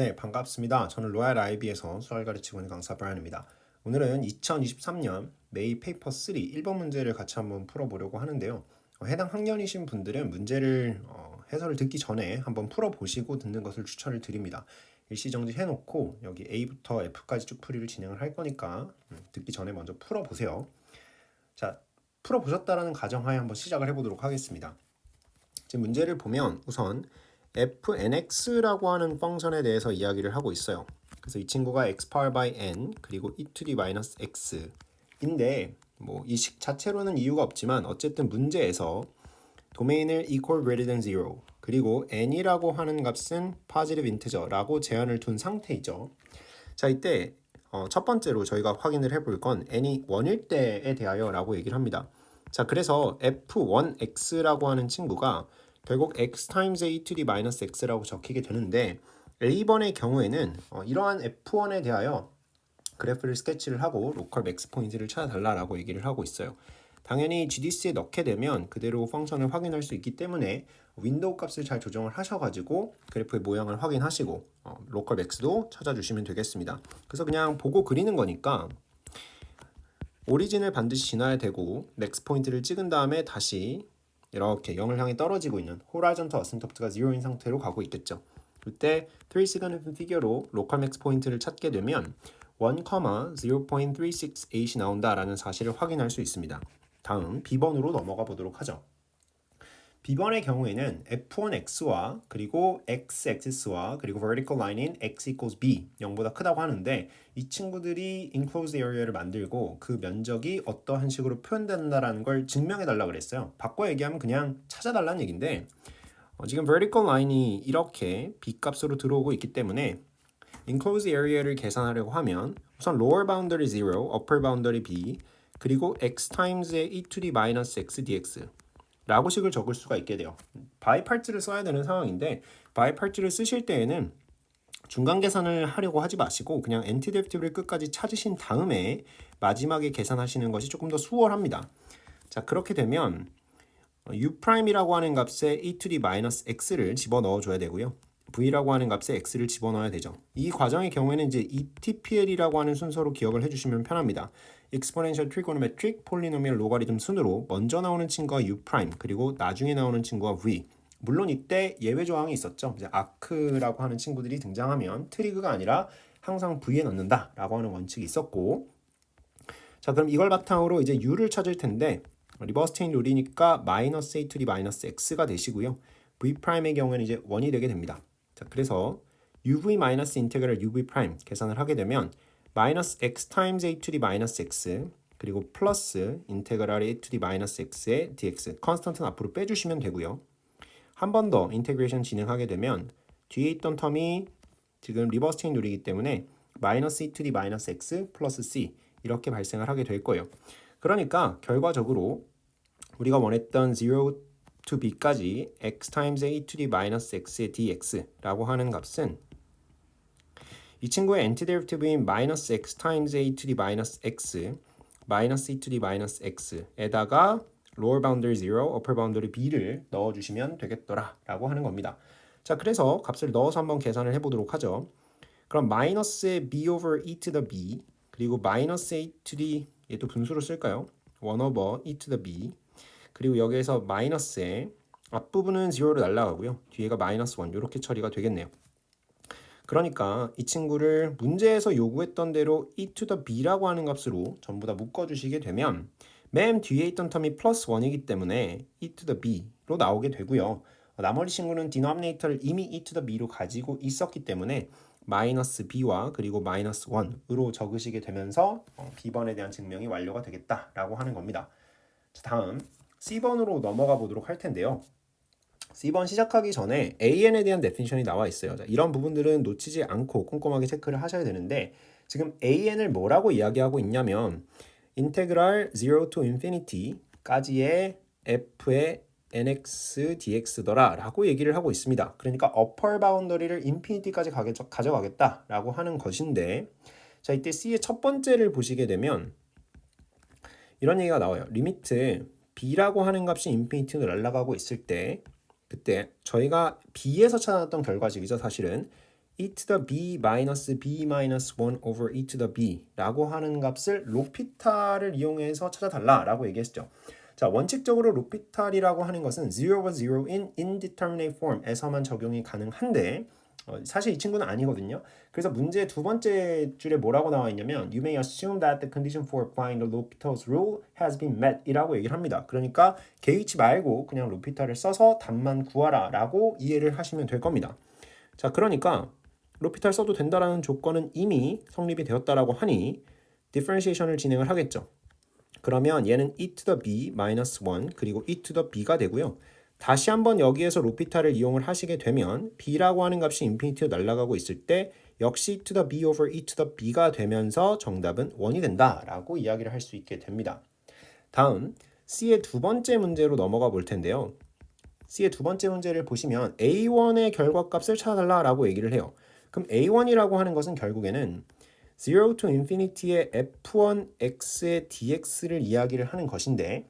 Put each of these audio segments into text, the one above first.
네, 반갑습니다. 저는 로얄 아이비에서 수학을 가르치고 있는 강사 브라이언입니다. 오늘은 2023년 메이 페이퍼 3 1번 문제를 같이 한번 풀어보려고 하는데요. 해당 학년이신 분들은 문제를 해설을 듣기 전에 한번 풀어보시고 듣는 것을 추천을 드립니다. 일시정지 해놓고 여기 A부터 F까지 쭉 풀이를 진행을 할 거니까 듣기 전에 먼저 풀어보세요. 자, 풀어보셨다라는 가정하에 한번 시작을 해보도록 하겠습니다. 지금 문제를 보면 우선 fnx라고 하는 펑션에 대해서 이야기를 하고 있어요. 그래서 이 친구가 x power by n 그리고 e to the minus x인데 뭐 이 식 자체로는 이유가 없지만 어쨌든 문제에서 도메인을 equal greater than 0 그리고 n이라고 하는 값은 positive integer라고 제한을 둔 상태이죠. 자, 이때 첫 번째로 저희가 확인을 해볼 건 n이 1일 때에 대하여 라고 얘기를 합니다. 자, 그래서 f1x라고 하는 친구가 결국 x times a to the minus x라고 적히게 되는데 A번의 경우에는 이러한 f1에 대하여 그래프를 스케치를 하고 로컬 맥스 포인트를 찾아달라고 얘기를 하고 있어요. 당연히 GDC에 넣게 되면 그대로 펑션을 확인할 수 있기 때문에 윈도우 값을 잘 조정을 하셔가지고 그래프의 모양을 확인하시고 로컬 맥스도 찾아주시면 되겠습니다. 그래서 그냥 보고 그리는 거니까 오리진을 반드시 지나야 되고 넥스 포인트를 찍은 다음에 다시 이렇게 0을 향해 떨어지고 있는 호라이전털 어센터프트가 0인 상태로 가고 있겠죠. 그때 3시그니픽 피겨로 로컬 맥스 포인트를 찾게 되면 1,0.368이 나온다라는 사실을 확인할 수 있습니다. 다음 B번으로 넘어가 보도록 하죠. B번의 경우에는 f1x와 그리고 x-axis와 그리고 vertical line인 x equals b 0보다 크다고 하는데 이 친구들이 enclosed area를 만들고 그 면적이 어떠한 식으로 표현된다는 걸 증명해 달라 그랬어요. 바꿔 얘기하면 그냥 찾아달라는 얘기인데 지금 vertical line이 이렇게 b 값으로 들어오고 있기 때문에 enclosed area를 계산하려고 하면 우선 lower boundary 0, upper boundary b 그리고 x times의 e to the minus x dx 라고식을 적을 수가 있게 돼요. 바이 팔츠를 써야 되는 상황인데 바이 팔츠를 쓰실 때에는 중간 계산을 하려고 하지 마시고 그냥 엔티데리티브를 끝까지 찾으신 다음에 마지막에 계산하시는 것이 조금 더 수월합니다. 자, 그렇게 되면 u'이라고 하는 값에 e to the minus x를 집어넣어 줘야 되고요. v라고 하는 값에 x를 집어넣어야 되죠. 이 과정의 경우에는 이제 ETPL이라고 하는 순서로 기억을 해주시면 편합니다. Exponential Trigonometric Polynomial Logarithm 순으로 먼저 나오는 친구가 u' 그리고 나중에 나오는 친구가 v. 물론 이때 예외 조항이 있었죠. 이제 아크라고 하는 친구들이 등장하면 트리그가 아니라 항상 v에 넣는다라고 하는 원칙이 있었고, 자, 그럼 이걸 바탕으로 이제 u를 찾을 텐데 리버스 체인 룰이니까 마이너스 a to the 마이너스 x가 되시고요. v'의 경우에는 이제 1이 되게 됩니다. 자, 그래서 uv 마이너스 인테그랄 uv 프라임 계산을 하게 되면 마이너스 x times a to the 마이너스 x 그리고 플러스 인테그랄 a to the 마이너스 x의 dx 컨스턴트는 앞으로 빼주시면 되고요. 한 번 더 인테그레이션 진행하게 되면 뒤에 있던 텀이 지금 리버스 체인 룰이기 때문에 마이너스 e to the 마이너스 x 플러스 c 이렇게 발생을 하게 될 거예요. 그러니까 결과적으로 우리가 원했던 0 to b까지 x times a to the minus x의 dx라고 하는 값은 이 친구의 엔티데리티브인 minus x times a to the minus x minus e to the minus x에다가 lower boundary 0, upper boundary b를 넣어주시면 되겠더라라고 하는 겁니다. 자, 그래서 값을 넣어서 한번 계산을 해보도록 하죠. 그럼 마이너스의 b over e to the b 그리고 마이너스 a to the 얘도 분수로 쓸까요? 1 over e to the b 그리고 여기에서 마이너스의 앞부분은 0로 날라가고요. 뒤에가 마이너스 1 이렇게 처리가 되겠네요. 그러니까 이 친구를 문제에서 요구했던 대로 e to the b라고 하는 값으로 전부 다 묶어주시게 되면 맨 뒤에 있던 텀이 플러스 1이기 때문에 e to the b로 나오게 되고요. 나머지 친구는 디노미네이터를 이미 e to the b로 가지고 있었기 때문에 마이너스 b와 그리고 마이너스 1으로 적으시게 되면서 b번에 대한 증명이 완료가 되겠다라고 하는 겁니다. 자, 다음 C번으로 넘어가 보도록 할 텐데요. C번 시작하기 전에 AN에 대한 데피니션이 나와 있어요. 자, 이런 부분들은 놓치지 않고 꼼꼼하게 체크를 하셔야 되는데 지금 AN을 뭐라고 이야기하고 있냐면 인테그랄 0 to infinity까지의 f의 nx dx더라 라고 얘기를 하고 있습니다. 그러니까 upper boundary를 infinity까지 가져가겠다 라고 하는 것인데 자, 이때 C의 첫 번째를 보시게 되면 이런 얘기가 나와요. 리미트 b라고 하는 값이 인피니티로 날아가고 있을 때 그때 저희가 b에서 찾아놨던 결과식이죠. 사실은 e to the b minus b minus 1 over e to the b 라고 하는 값을 로피탈을 이용해서 찾아달라 라고 얘기했죠. 자, 원칙적으로 로피탈이라고 하는 것은 0와 0in indeterminate form에서만 적용이 가능한데 사실 이 친구는 아니거든요. 그래서 문제 두 번째 줄에 뭐라고 나와 있냐면 You may assume that the condition for applying the L'Hopital's rule has been met 이라고 얘기를 합니다. 그러니까 개의치 말고 그냥 로피탈을 써서 답만 구하라 라고 이해를 하시면 될 겁니다. 자, 그러니까 로피탈 써도 된다라는 조건은 이미 성립이 되었다라고 하니 디퍼런시에이션을 진행을 하겠죠. 그러면 얘는 e to the b minus 1 그리고 e to the b가 되고요. 다시 한번 여기에서 로피탈을 이용을 하시게 되면 b라고 하는 값이 인피니티로 날아가고 있을 때 역시 e to the b over e to the b가 되면서 정답은 1이 된다라고 이야기를 할 수 있게 됩니다. 다음 C의 두 번째 문제로 넘어가 볼 텐데요. C의 두 번째 문제를 보시면 A1의 결과값을 찾아달라라고 얘기를 해요. 그럼 A1이라고 하는 것은 결국에는 0 to infinity의 f1x의 dx를 이야기를 하는 것인데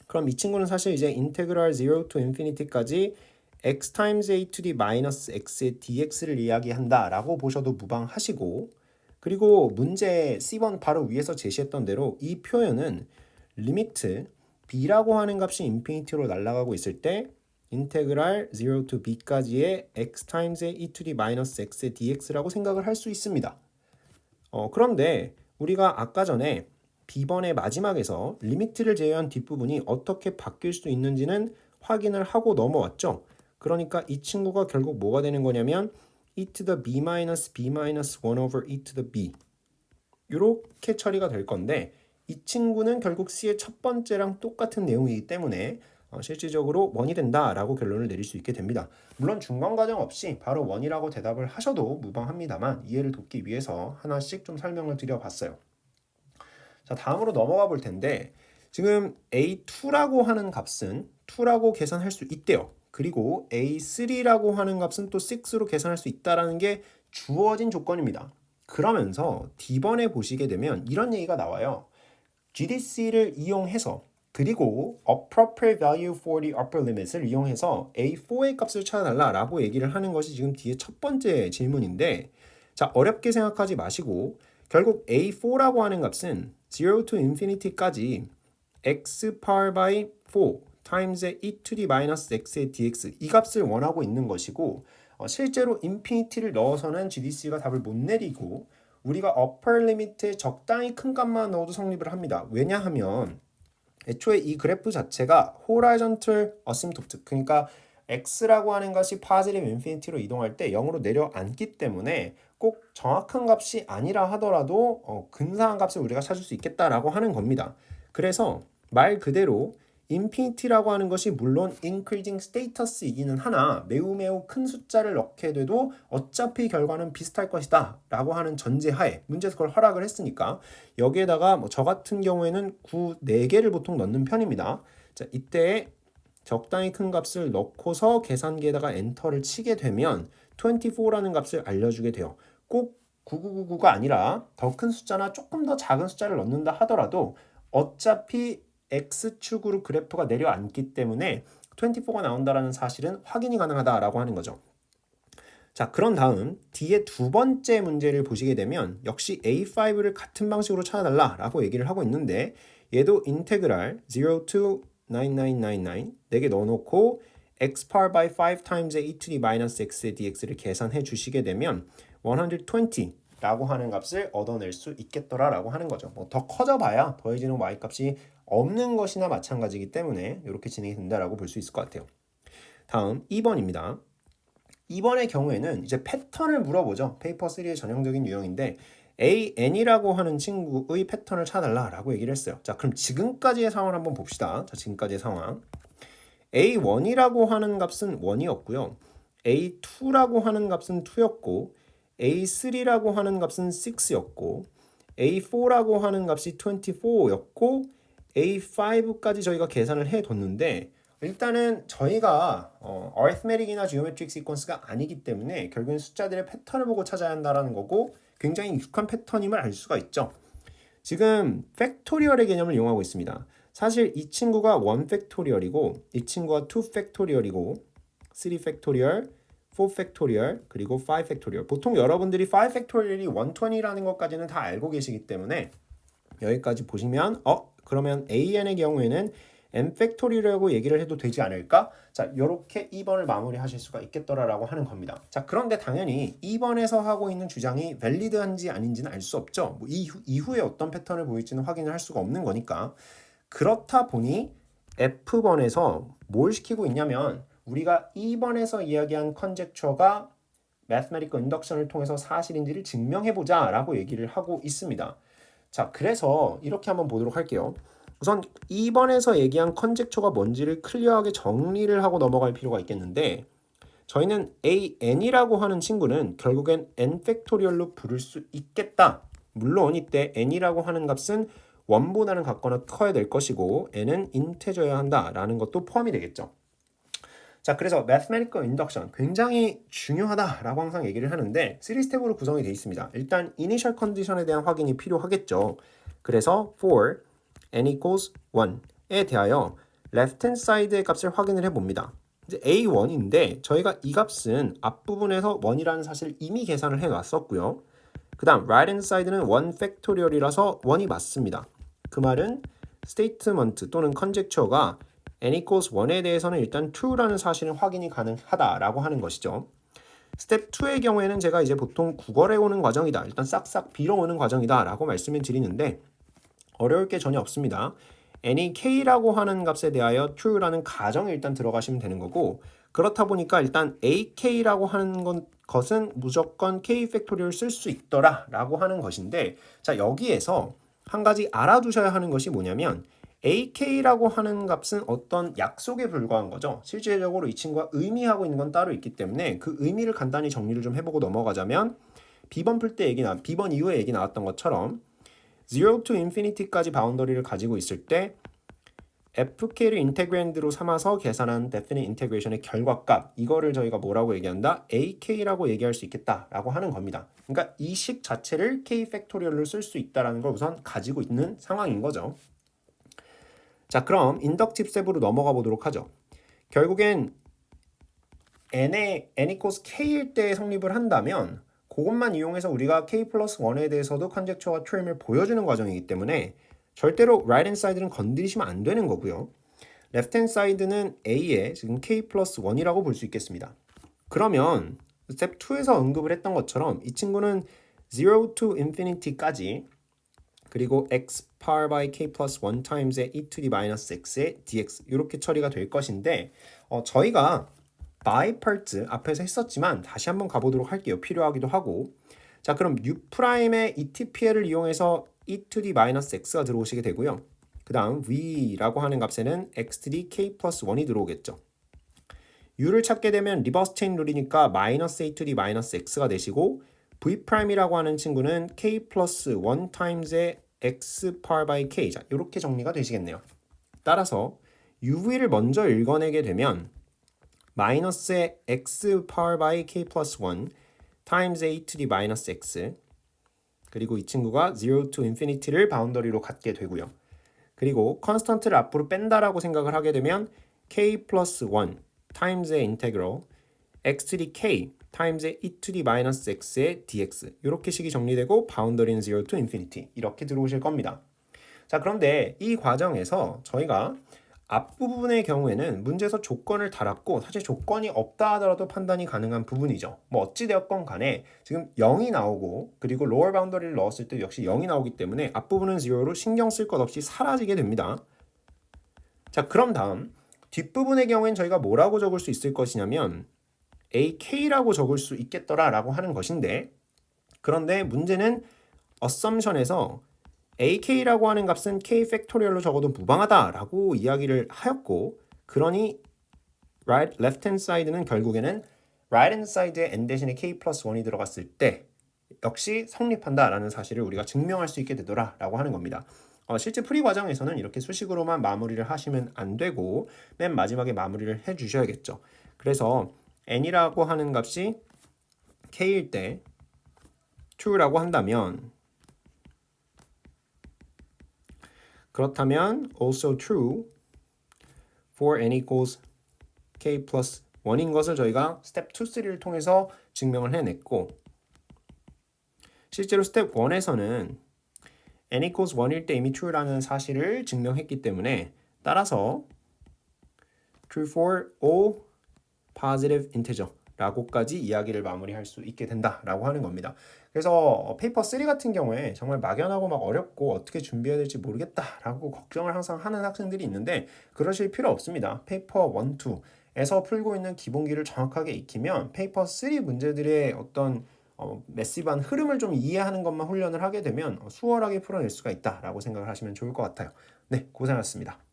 그럼 이 친구는 사실 이제 인테그랄 0 to infinity까지 x times a to the minus x의 dx를 이야기한다 라고 보셔도 무방하시고 그리고 문제 C번 바로 위에서 제시했던 대로 이 표현은 리미트 b라고 하는 값이 인피니티로 날아가고 있을 때 인테그랄 0 to b까지의 x times e to the minus x의 dx라고 생각을 할 수 있습니다. 그런데 우리가 아까 전에 B번의 마지막에서 리미트를 제외한 뒷부분이 어떻게 바뀔 수 있는지는 확인을 하고 넘어왔죠. 그러니까 이 친구가 결국 뭐가 되는 거냐면 e to the b minus b minus 1 over e to the b 이렇게 처리가 될 건데 이 친구는 결국 C의 첫 번째랑 똑같은 내용이기 때문에 실질적으로 1이 된다라고 결론을 내릴 수 있게 됩니다. 물론 중간 과정 없이 바로 1이라고 대답을 하셔도 무방합니다만 이해를 돕기 위해서 하나씩 좀 설명을 드려봤어요. 자, 다음으로 넘어가 볼 텐데 지금 A2라고 하는 값은 2라고 계산할 수 있대요. 그리고 A3라고 하는 값은 또 6로 계산할 수 있다는 게 주어진 조건입니다. 그러면서 D번에 보시게 되면 이런 얘기가 나와요. GDC를 이용해서 그리고 appropriate value for the upper limit을 이용해서 A4의 값을 찾아달라라고 얘기를 하는 것이 지금 뒤에 첫 번째 질문인데 자, 어렵게 생각하지 마시고 결국 A4라고 하는 값은 0 to infinity까지 x power by 4 times e to the minus x의 dx 이 값을 원하고 있는 것이고 실제로 인피니티를 넣어서는 GDC가 답을 못 내리고 우리가 upper limit에 적당히 큰 값만 넣어도 성립을 합니다. 왜냐하면 애초에 이 그래프 자체가 horizontal asymptote 그러니까 x라고 하는 것이 positive infinity로 이동할 때 0으로 내려앉기 때문에 꼭 정확한 값이 아니라 하더라도 근사한 값을 우리가 찾을 수 있겠다라고 하는 겁니다. 그래서 말 그대로 인피니티라고 하는 것이 물론 increasing status이기는 하나 매우 큰 숫자를 넣게 돼도 어차피 결과는 비슷할 것이다 라고 하는 전제하에 문제에서 그걸 허락을 했으니까 여기에다가 저 같은 경우에는 4개를 보통 넣는 편입니다. 자, 이때 적당히 큰 값을 넣고서 계산기에다가 엔터를 치게 되면 24라는 값을 알려주게 돼요. 꼭 9999가 아니라 더 큰 숫자나 조금 더 작은 숫자를 넣는다 하더라도 어차피 X축으로 그래프가 내려앉기 때문에 24가 나온다는 사실은 확인이 가능하다라고 하는 거죠. 자, 그런 다음 D의 두 번째 문제를 보시게 되면 역시 A5를 같은 방식으로 찾아달라라고 얘기를 하고 있는데 얘도 인테그랄 0 to 9999 4개 넣어놓고 x power by 5 times e to the minus x의 dx를 계산해 주시게 되면 120라고 하는 값을 얻어낼 수 있겠더라라고 하는 거죠. 뭐 더 커져봐야 더해지는 y 값이 없는 것이나 마찬가지이기 때문에 이렇게 진행이 된다라고 볼 수 있을 것 같아요. 다음 2번입니다. 2번의 경우에는 이제 패턴을 물어보죠. 페이퍼 3의 전형적인 유형인데 AN이라고 하는 친구의 패턴을 찾아달라라고 얘기를 했어요. 자, 그럼 지금까지의 상황을 한번 봅시다. 자, 지금까지의 상황. A1이라고 하는 값은 1이었고요. A2라고 하는 값은 2였고 A3라고 하는 값은 6였고 A4라고 하는 값이 24였고 A5까지 저희가 계산을 해뒀는데 일단은 저희가 arithmetic이나 geometric sequence가 아니기 때문에 결국엔 숫자들의 패턴을 보고 찾아야 한다는 거고 굉장히 익숙한 패턴임을 알 수가 있죠. 지금 팩토리얼의 개념을 이용하고 있습니다. 사실 이 친구가 1 팩토리얼이고 이 친구가 2 팩토리얼이고 3 팩토리얼, 4 팩토리얼 그리고 5 팩토리얼. 보통 여러분들이 5 팩토리얼이 120라는 것까지는 다 알고 계시기 때문에 여기까지 보시면 그러면 AN의 경우에는 n 팩토리얼이라고 얘기를 해도 되지 않을까? 자, 이렇게 2번을 마무리하실 수가 있겠더라라고 하는 겁니다. 자, 그런데 당연히 2번에서 하고 있는 주장이 밸리드한지 아닌지는 알 수 없죠. 뭐 이후에 어떤 패턴을 보일지는 확인을 할 수가 없는 거니까. 그렇다 보니 F번에서 뭘 시키고 있냐면 우리가 2번에서 이야기한 컨젝처가 mathematical induction을 통해서 사실인지를 증명해보자 라고 얘기를 하고 있습니다. 자, 그래서 이렇게 한번 보도록 할게요. 우선 2번에서 얘기한 컨젝처가 뭔지를 클리어하게 정리를 하고 넘어갈 필요가 있겠는데 저희는 AN이라고 하는 친구는 결국엔 n 팩토리얼로 부를 수 있겠다. 물론 이때 n이라고 하는 값은 1보다는 같거나 커야 될 것이고 n은 인테저여야 한다라는 것도 포함이 되겠죠. 자, 그래서 mathematical induction 굉장히 중요하다라고 항상 얘기를 하는데 3스텝으로 구성이 되어 있습니다. 일단 initial condition에 대한 확인이 필요하겠죠. 그래서 for n equals 1에 대하여 left hand side의 값을 확인을 해봅니다. 이제 a1인데 저희가 이 값은 앞부분에서 1이라는 사실을 이미 계산을 해놨었고요. 그 다음 right hand side는 1 팩토리얼이라서 1이 맞습니다. 그 말은 statement 또는 conjecture가 n equals 1에 대해서는 일단 true라는 사실은 확인이 가능하다라고 하는 것이죠. 스텝 2의 경우에는 제가 이제 보통 구걸해 오는 과정이다. 일단 싹싹 빌어오는 과정이다 라고 말씀을 드리는데 어려울 게 전혀 없습니다. n이 k라고 하는 값에 대하여 true라는 가정에 일단 들어가시면 되는 거고 그렇다 보니까 일단 ak라고 하는 것은 무조건 k 팩토리얼을 쓸 수 있더라 라고 하는 것인데 자 여기에서 한 가지 알아두셔야 하는 것이 뭐냐면 ak라고 하는 값은 어떤 약속에 불과한 거죠. 실질적으로 이 친구가 의미하고 있는 건 따로 있기 때문에 그 의미를 간단히 정리를 좀 해보고 넘어가자면 B번 풀 때 B번 이후에 얘기 나왔던 것처럼 0 to infinity까지 바운더리를 가지고 있을 때 fk를 인테그랜드로 삼아서 계산한 definite integration의 결과값 이거를 저희가 뭐라고 얘기한다? ak라고 얘기할 수 있겠다라고 하는 겁니다. 그러니까 이 식 자체를 k 팩토리얼로 쓸 수 있다는 걸 우선 가지고 있는 상황인 거죠. 자, 그럼 인덕티브 스텝으로 넘어가 보도록 하죠. 결국엔 n equals k일 때 성립을 한다면 그것만 이용해서 우리가 k 플러스 1에 대해서도 컨젝처와 트림을 보여주는 과정이기 때문에 절대로 right hand side는 건드리시면 안 되는 거고요. left hand side는 a의 지금 k 플러스 1이라고 볼 수 있겠습니다. 그러면 스텝 2에서 언급을 했던 것처럼 이 친구는 0 to infinity까지 그리고 x power by k plus 1 times의 e to the minus x의 dx 이렇게 처리가 될 것인데 저희가 by parts 앞에서 했었지만 다시 한번 가보도록 할게요. 필요하기도 하고 자 그럼 U'의 ETPL을 이용해서 e to the minus x가 들어오시게 되고요. 그 다음 v라고 하는 값에는 x to the k plus 1이 들어오겠죠. U를 찾게 되면 리버스 체인 룰이니까 minus a to the minus x가 되시고 V'이라고 하는 친구는 k 플러스 1 times의 x power by k 자 이렇게 정리가 되시겠네요. 따라서 UV를 먼저 읽어내게 되면 마이너스의 x power by k 플러스 1 times a to the minus x 그리고 이 친구가 0 to infinity를 바운더리로 갖게 되고요. 그리고 컨스턴트를 앞으로 뺀다라고 생각을 하게 되면 k 플러스 1 times의 인테그럴 x to the k times의 e to the minus x의 dx 이렇게 식이 정리되고 바운더리는 0 to infinity 이렇게 들어오실 겁니다. 자 그런데 이 과정에서 저희가 앞부분의 경우에는 문제에서 조건을 달았고 사실 조건이 없다 하더라도 판단이 가능한 부분이죠. 뭐 어찌되었건 간에 지금 0이 나오고 그리고 로어 바운더리를 넣었을 때 역시 0이 나오기 때문에 앞부분은 0로 신경 쓸 것 없이 사라지게 됩니다. 자 그럼 다음 뒷부분의 경우엔 저희가 뭐라고 적을 수 있을 것이냐면 ak라고 적을 수 있겠더라라고 하는 것인데 그런데 문제는 assumption에서 ak라고 하는 값은 k 팩토리얼로 적어도 무방하다라고 이야기를 하였고 그러니 left hand side는 결국에는 right hand side에 n 대신에 k 플러스 1이 들어갔을 때 역시 성립한다라는 사실을 우리가 증명할 수 있게 되더라라고 하는 겁니다. 실제 풀이 과정에서는 이렇게 수식으로만 마무리를 하시면 안 되고 맨 마지막에 마무리를 해주셔야겠죠. 그래서 n이라고 하는 값이 k일 때 true라고 한다면 그렇다면 also true for n equals k plus 원인 것을 저희가 스텝 2, 3를 통해서 증명을 해냈고 실제로 스텝 1에서는 n equals 1일 때 이미 true라는 사실을 증명했기 때문에 따라서 true for all positive integer 라고까지 이야기를 마무리할 수 있게 된다라고 하는 겁니다. 그래서 페이퍼 3 같은 경우에 정말 막연하고 막 어렵고 어떻게 준비해야 될지 모르겠다라고 걱정을 항상 하는 학생들이 있는데 그러실 필요 없습니다. 페이퍼 1, 2에서 풀고 있는 기본기를 정확하게 익히면 페이퍼 3 문제들의 어떤 매시브한 흐름을 좀 이해하는 것만 훈련을 하게 되면 수월하게 풀어낼 수가 있다라고 생각을 하시면 좋을 것 같아요. 네, 고생하셨습니다.